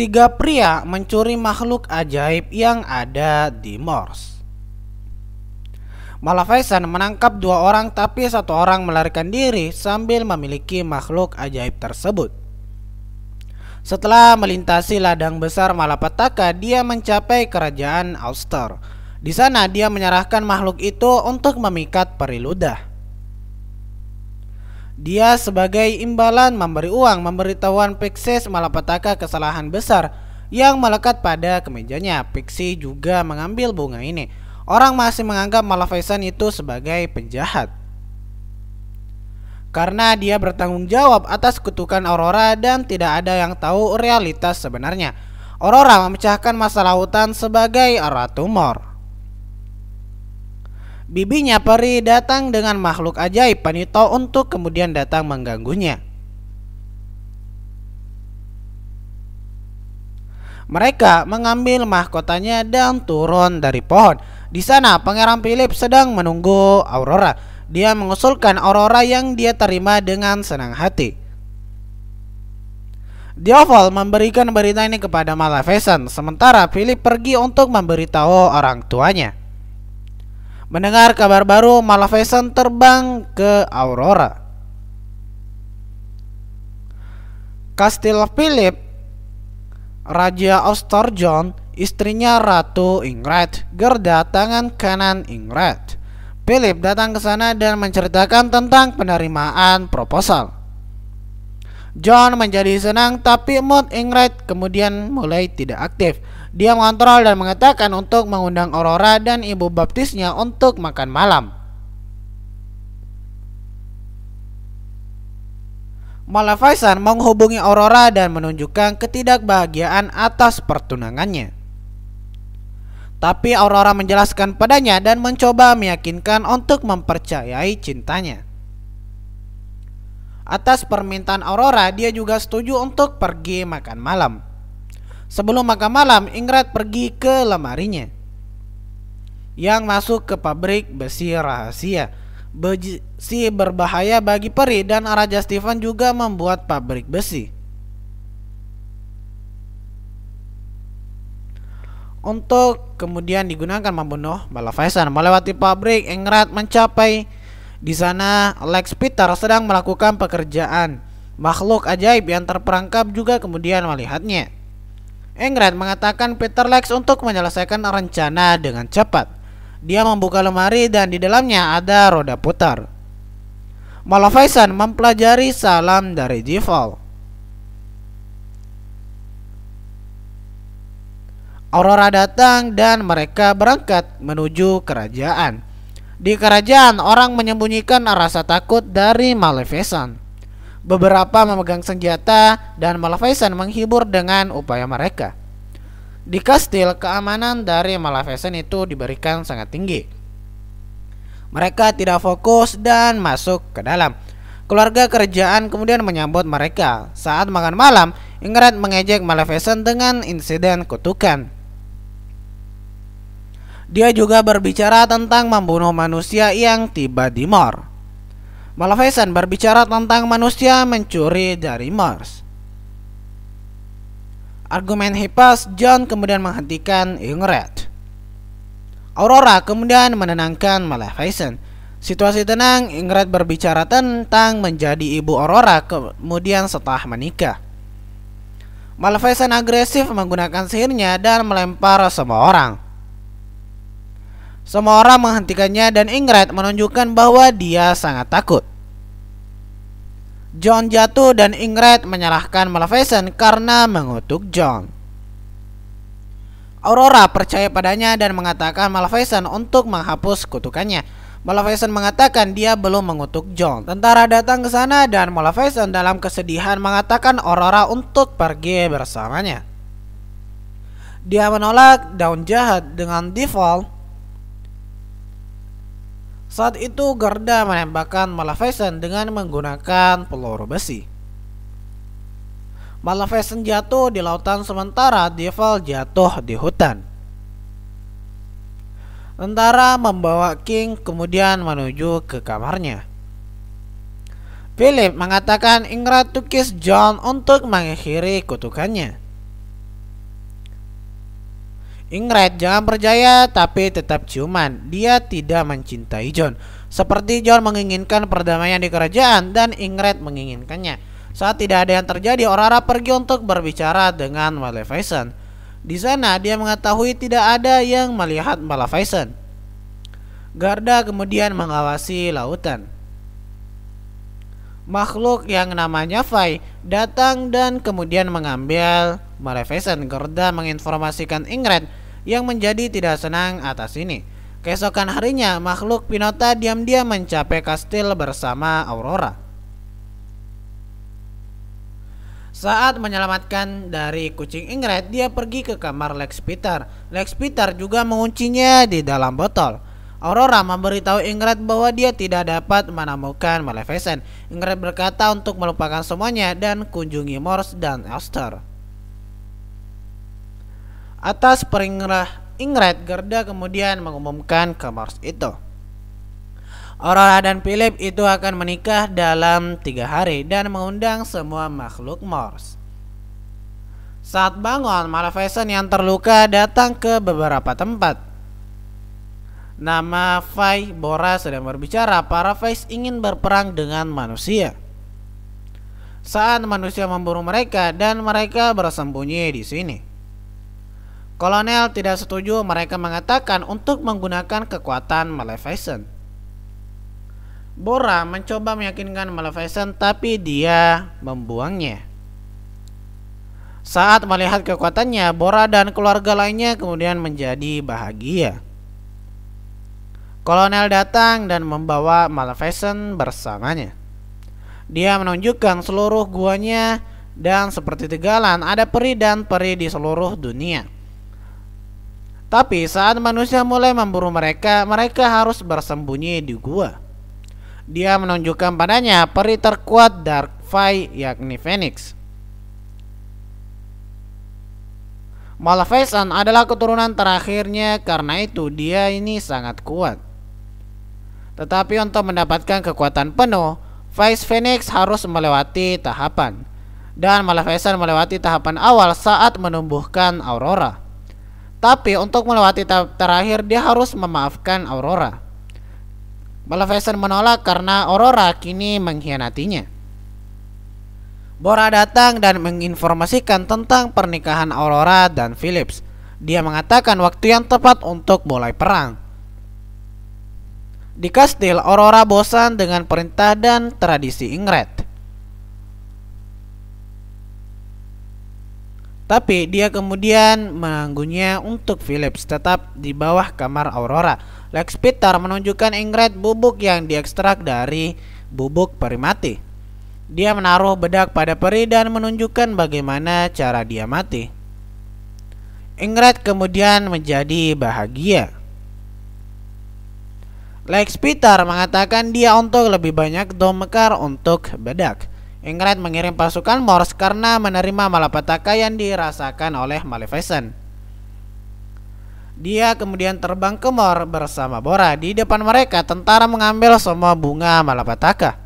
Tiga pria mencuri makhluk ajaib yang ada di Mars. Malafaisan menangkap dua orang, tapi satu orang melarikan diri sambil memiliki makhluk ajaib tersebut. Setelah melintasi ladang besar malapetaka, dia mencapai kerajaan Auster. Di sana dia menyerahkan makhluk itu untuk memikat peri ludah. Dia sebagai imbalan memberi uang memberitahuan Pixis malapetaka kesalahan besar yang melekat pada kemejanya. Pixie juga mengambil bunga ini. Orang masih menganggap Malafaisan itu sebagai penjahat karena dia bertanggung jawab atas kutukan Aurora dan tidak ada yang tahu realitas sebenarnya. Aurora memecahkan masalah hutan sebagai Ratu Mor. Bibinya peri datang dengan makhluk ajaib Panito untuk kemudian datang mengganggunya. Mereka mengambil mahkotanya dan turun dari pohon. Di sana Pangeran Philip sedang menunggu Aurora. Dia mengusulkan Aurora yang dia terima dengan senang hati. Dioval memberikan berita ini kepada Malafaisan, sementara Philip pergi untuk memberitahu orang tuanya. Mendengar kabar baru, Malafaisan terbang ke Aurora. Kastil Philip, Raja Ostorjon, istrinya Ratu Ingrid, gerda tangan kanan Ingrid. Philip datang ke sana dan menceritakan tentang penerimaan proposal. John menjadi senang, tapi mood Ingrid kemudian mulai tidak aktif. Dia mengontrol dan mengatakan untuk mengundang Aurora dan ibu baptisnya untuk makan malam. Malafaisan menghubungi Aurora dan menunjukkan ketidakbahagiaan atas pertunangannya. Tapi Aurora menjelaskan padanya dan mencoba meyakinkan untuk mempercayai cintanya. Atas permintaan Aurora, dia juga setuju untuk pergi makan malam. Sebelum makan malam, Ingrid pergi ke lemarinya yang masuk ke pabrik besi rahasia. Besi berbahaya bagi peri dan Raja Stephen juga membuat pabrik besi untuk kemudian digunakan membunuh Malafaisan. Melewati pabrik, Ingrid mencapai di sana Lex Peter sedang melakukan pekerjaan. Makhluk ajaib yang terperangkap juga kemudian melihatnya. Ingrid mengatakan Peter Lex untuk menyelesaikan rencana dengan cepat. Dia membuka lemari dan di dalamnya ada roda putar. Malafaisan mempelajari salam dari Deval. Aurora datang dan mereka berangkat menuju kerajaan. Di kerajaan, orang menyembunyikan rasa takut dari Malafaisan. Beberapa memegang senjata dan Malafaisan menghibur dengan upaya mereka. Di kastil, keamanan dari Malafaisan itu diberikan sangat tinggi. Mereka tidak fokus dan masuk ke dalam. Keluarga kerajaan kemudian menyambut mereka. Saat makan malam, Ingrid mengejek Malafaisan dengan insiden kutukan. Dia juga berbicara tentang membunuh manusia yang tiba di Mars. Malafaisan berbicara tentang manusia mencuri dari Mars. Argumen hepas, John kemudian menghentikan Ingrid. Aurora kemudian menenangkan Malafaisan. Situasi tenang, Ingrid berbicara tentang menjadi ibu Aurora kemudian setelah menikah. Malafaisan agresif menggunakan sihirnya dan melempar semua orang. Semua orang menghentikannya dan Ingrid menunjukkan bahwa dia sangat takut. John jatuh dan Ingrid menyalahkan Malafaisan karena mengutuk John. Aurora percaya padanya dan mengatakan Malafaisan untuk menghapus kutukannya. Malafaisan mengatakan dia belum mengutuk John. Tentara datang ke sana dan Malafaisan dalam kesedihan mengatakan Aurora untuk pergi bersamanya. Dia menolak daun jahat dengan Deval. Saat itu Gerda menembakkan Malafaisan dengan menggunakan peluru besi. Malafaisan jatuh di lautan sementara Deval jatuh di hutan. Tentara membawa King kemudian menuju ke kamarnya. Philip mengatakan Ingrid tukis John untuk mengakhiri kutukannya. Ingrid jangan percaya tapi tetap ciuman. Dia tidak mencintai John. Seperti John menginginkan perdamaian di kerajaan dan Ingrid menginginkannya. Saat tidak ada yang terjadi, Aurora pergi untuk berbicara dengan Maleficent. Di sana dia mengetahui tidak ada yang melihat Maleficent. Garda kemudian mengawasi lautan. Makhluk yang namanya Fai datang dan kemudian mengambil Maleficent. Garda menginformasikan Ingrid yang menjadi tidak senang atas ini. Keesokan harinya, makhluk Pinota diam-diam mencapai kastil bersama Aurora. Saat menyelamatkan dari kucing Ingrid, dia pergi ke kamar Lex Peter. Lex Peter juga menguncinya di dalam botol. Aurora memberitahu Ingrid bahwa dia tidak dapat menemukan Maleficent. Ingrid berkata untuk melupakan semuanya dan kunjungi Morse dan Esther. Atas perintah Ingrid, Gerda kemudian mengumumkan ke Morse itu Aurora dan Philip itu akan menikah dalam 3 hari dan mengundang semua makhluk Morse. Saat bangun, Maleficent yang terluka datang ke beberapa tempat. Nama Fai Bora sedang berbicara. Para Fais ingin berperang dengan manusia. Saat manusia memburu mereka dan mereka bersembunyi di sini. Kolonel tidak setuju. Mereka mengatakan untuk menggunakan kekuatan Maleficent. Bora mencoba meyakinkan Maleficent tapi dia membuangnya. Saat melihat kekuatannya, Bora dan keluarga lainnya kemudian menjadi bahagia. Kolonel datang dan membawa Maleficent bersamanya. Dia menunjukkan seluruh guanya dan seperti tegalan ada peri dan peri di seluruh dunia. Tapi saat manusia mulai memburu mereka, mereka harus bersembunyi di gua. Dia menunjukkan padanya peri terkuat Dark Fai, yakni Phoenix. Maleficent adalah keturunan terakhirnya, karena itu dia ini sangat kuat. Tetapi untuk mendapatkan kekuatan penuh, Vice Phoenix harus melewati tahapan. Dan Maleficent melewati tahapan awal saat menumbuhkan Aurora. Tapi untuk melewati tahap terakhir, dia harus memaafkan Aurora. Maleficent menolak karena Aurora kini mengkhianatinya. Bora datang dan menginformasikan tentang pernikahan Aurora dan Phillips. Dia mengatakan waktu yang tepat untuk mulai perang. Di kastil, Aurora bosan dengan perintah dan tradisi Ingrid. Tapi dia kemudian mengganggunya untuk Phillips tetap di bawah kamar Aurora. Lex Peter menunjukkan Ingrid bubuk yang diekstrak dari bubuk peri mati. Dia menaruh bedak pada peri dan menunjukkan bagaimana cara dia mati. Ingrid kemudian menjadi bahagia. Lex Peter mengatakan dia untuk lebih banyak domekar untuk bedak. Ingrid mengirim pasukan Morse karena menerima malapetaka yang dirasakan oleh Maleficent. Dia kemudian terbang ke Morse bersama Bora. Di depan mereka, tentara mengambil semua bunga malapetaka.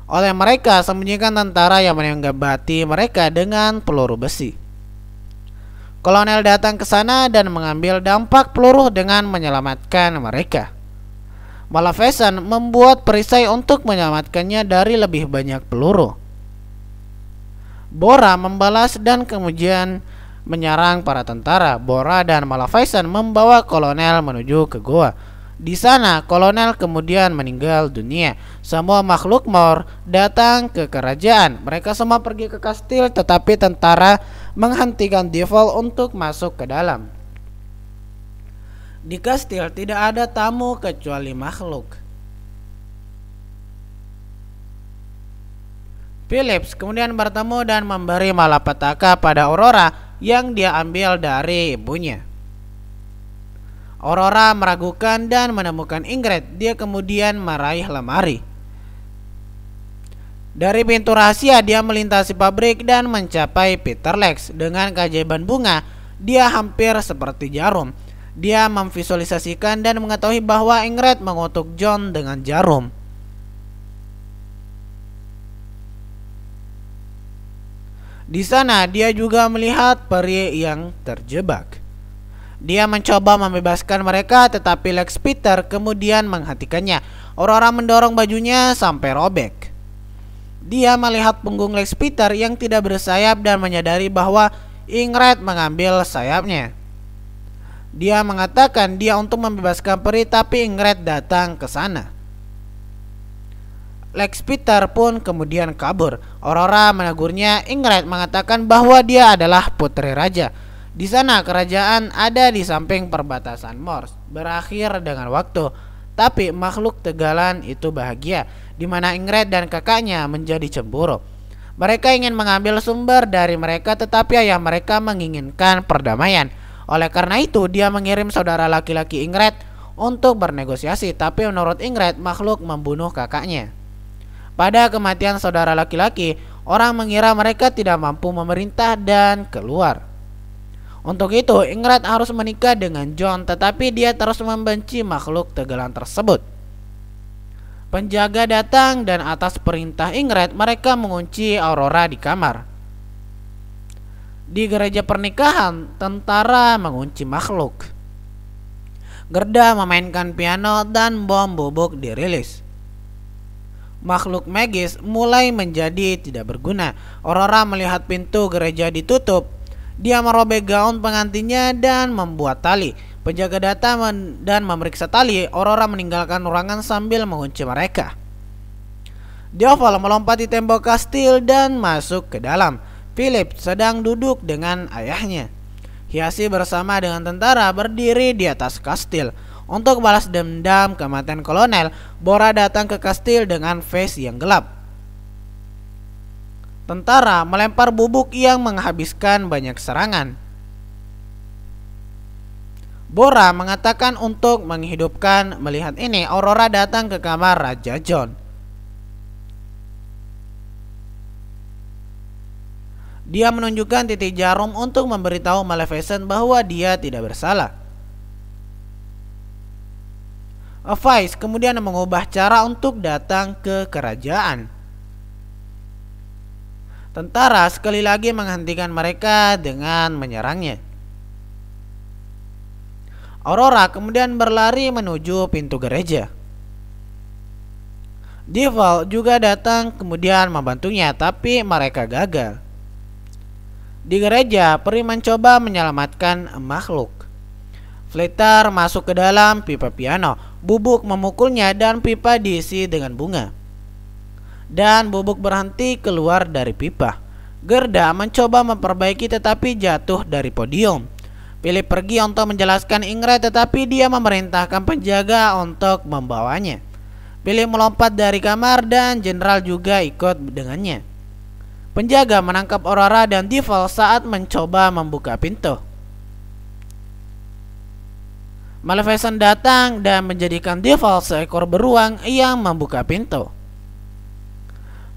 Oleh mereka, sembunyikan tentara yang menembaki mereka dengan peluru besi. Kolonel datang ke sana dan mengambil dampak peluru dengan menyelamatkan mereka. Maleficent membuat perisai untuk menyelamatkannya dari lebih banyak peluru. Bora membalas dan kemudian menyerang para tentara. Bora dan Maleficent membawa kolonel menuju ke goa. Di sana, kolonel kemudian meninggal dunia. Semua makhluk Morse datang ke kerajaan. Mereka semua pergi ke kastil, tetapi tentara menghentikan Devil untuk masuk ke dalam. Di kastil tidak ada tamu kecuali makhluk. Phillips kemudian bertemu dan memberi malapetaka pada Aurora yang dia ambil dari ibunya. Aurora meragukan dan menemukan Ingrid. Dia kemudian meraih lemari. Dari pintu rahasia dia melintasi pabrik dan mencapai Peter Lex. Dengan keajaiban bunga, dia hampir seperti jarum. Dia memvisualisasikan dan mengetahui bahwa Ingrid mengutuk John dengan jarum. Di sana dia juga melihat peri yang terjebak. Dia mencoba membebaskan mereka, tetapi Lex Peter kemudian menghentikannya. Aurora mendorong bajunya sampai robek. Dia melihat punggung Lex Peter yang tidak bersayap dan menyadari bahwa Ingrid mengambil sayapnya. Dia mengatakan dia untuk membebaskan peri, tapi Ingrid datang ke sana. Lex Peter pun kemudian kabur. Aurora menegurnya. Ingrid mengatakan bahwa dia adalah putri raja. Di sana kerajaan ada di samping perbatasan Morse. Berakhir dengan waktu. Tapi makhluk tegalan itu bahagia, di mana Ingrid dan kakaknya menjadi cemburu. Mereka ingin mengambil sumber dari mereka, tetapi ayah mereka menginginkan perdamaian. Oleh karena itu dia mengirim saudara laki-laki Ingrid untuk bernegosiasi. Tapi menurut Ingrid, makhluk membunuh kakaknya. Pada kematian saudara laki-laki, orang mengira mereka tidak mampu memerintah dan keluar. Untuk itu Ingrid harus menikah dengan John, tetapi dia terus membenci makhluk tegalan tersebut. Penjaga datang dan atas perintah Ingrid mereka mengunci Aurora di kamar. Di gereja pernikahan, tentara mengunci makhluk. Gerda memainkan piano dan bom bubuk dirilis. Makhluk magis mulai menjadi tidak berguna. Aurora melihat pintu gereja ditutup. Dia merobek gaun pengantinnya dan membuat tali. Penjaga datang dan memeriksa tali. Aurora meninggalkan ruangan sambil mengunci mereka. Dioval melompat di tembok kastil dan masuk ke dalam. Philip sedang duduk dengan ayahnya. Hiasi bersama dengan tentara berdiri di atas kastil. Untuk balas dendam kematian kolonel, Bora datang ke kastil dengan face yang gelap. Tentara melempar bubuk yang menghabiskan banyak serangan. Bora mengatakan untuk menghidupkan. Melihat ini, Aurora datang ke kamar Raja John. Dia menunjukkan titik jarum untuk memberitahu Maleficent bahwa dia tidak bersalah. Vice kemudian mengubah cara untuk datang ke kerajaan. Tentara sekali lagi menghentikan mereka dengan menyerangnya. Aurora kemudian berlari menuju pintu gereja. Devil juga datang kemudian membantunya, tapi mereka gagal. Di gereja, peri mencoba menyelamatkan makhluk. Flitter masuk ke dalam pipa piano. Bubuk memukulnya dan pipa diisi dengan bunga. Dan bubuk berhenti keluar dari pipa. Gerda mencoba memperbaiki tetapi jatuh dari podium. Philip pergi untuk menjelaskan Ingrid, tetapi dia memerintahkan penjaga untuk membawanya. Philip melompat dari kamar dan jenderal juga ikut dengannya. Penjaga menangkap Aurora dan Devil saat mencoba membuka pintu. Maleficent datang dan menjadikan Devil seekor beruang yang membuka pintu.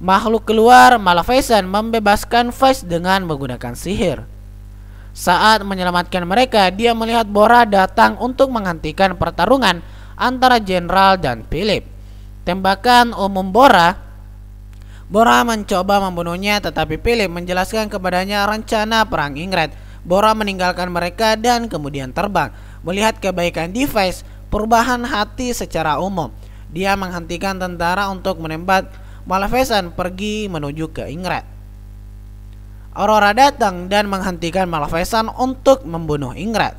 Makhluk keluar. Maleficent membebaskan Vice dengan menggunakan sihir. Saat menyelamatkan mereka, dia melihat Bora datang untuk menghentikan pertarungan antara jenderal dan Philip. Tembakan umum Bora mencoba membunuhnya, tetapi Philip menjelaskan kepadanya rencana perang Ingrid. Bora meninggalkan mereka dan kemudian terbang. Melihat kebaikan Vice, perubahan hati secara umum, dia menghentikan tentara untuk menembak. Maleficent pergi menuju ke Ingrid. Aurora datang dan menghentikan Maleficent untuk membunuh Ingrid.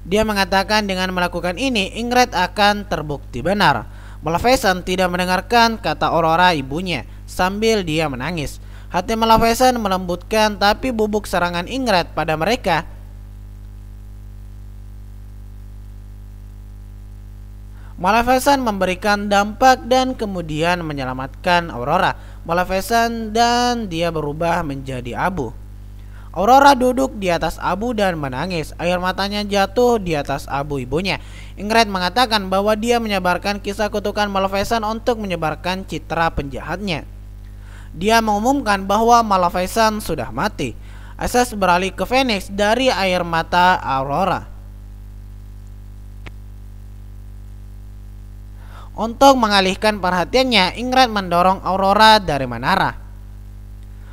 Dia mengatakan dengan melakukan ini Ingrid akan terbukti benar. Maleficent tidak mendengarkan kata Aurora ibunya sambil dia menangis. Hati Maleficent melembutkan, tapi bubuk serangan Ingrid pada mereka Maleficent memberikan dampak dan kemudian menyelamatkan Aurora. Maleficent dan dia berubah menjadi abu. Aurora duduk di atas abu dan menangis. Air matanya jatuh di atas abu ibunya. Ingrid mengatakan bahwa dia menyebarkan kisah kutukan Maleficent untuk menyebarkan citra penjahatnya. Dia mengumumkan bahwa Maleficent sudah mati. Access beralih ke Phoenix dari air mata Aurora. Untuk mengalihkan perhatiannya, Ingrid mendorong Aurora dari menara.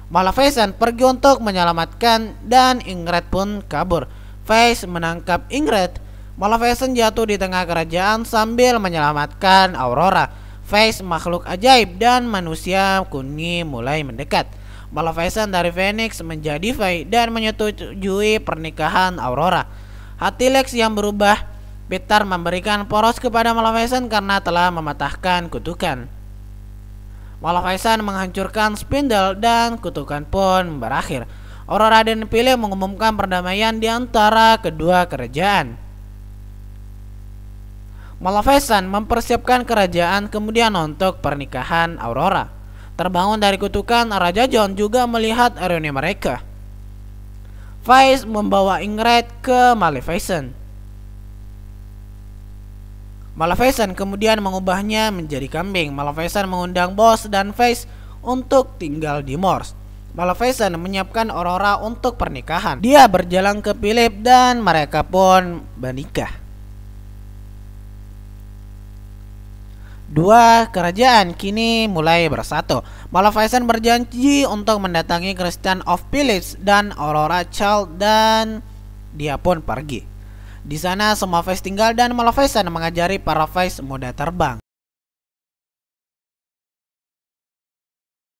Maleficent pergi untuk menyelamatkan dan Ingrid pun kabur. Faiz menangkap Ingrid. Maleficent jatuh di tengah kerajaan sambil menyelamatkan Aurora. Faiz makhluk ajaib dan manusia kuning mulai mendekat. Maleficent dari Phoenix menjadi Fae dan menyetujui pernikahan Aurora. Hati Lex yang berubah. Peter memberikan poros kepada Maleficent karena telah mematahkan kutukan. Maleficent menghancurkan spindle dan kutukan pun berakhir. Aurora dan Philip mengumumkan perdamaian di antara kedua kerajaan. Maleficent mempersiapkan kerajaan kemudian untuk pernikahan Aurora. Terbangun dari kutukan, Raja John juga melihat ironi mereka. Faiz membawa Ingrid ke Maleficent. Maleficent kemudian mengubahnya menjadi kambing. Maleficent mengundang Bos dan Faiz untuk tinggal di Morse. Maleficent menyiapkan Aurora untuk pernikahan. Dia berjalan ke Philip dan mereka pun menikah. Dua kerajaan kini mulai bersatu. Maleficent berjanji untuk mendatangi Christian of Philips dan Aurora Child dan dia pun pergi. Di sana semua Faiz tinggal dan Maleficent mengajari para Faiz muda terbang.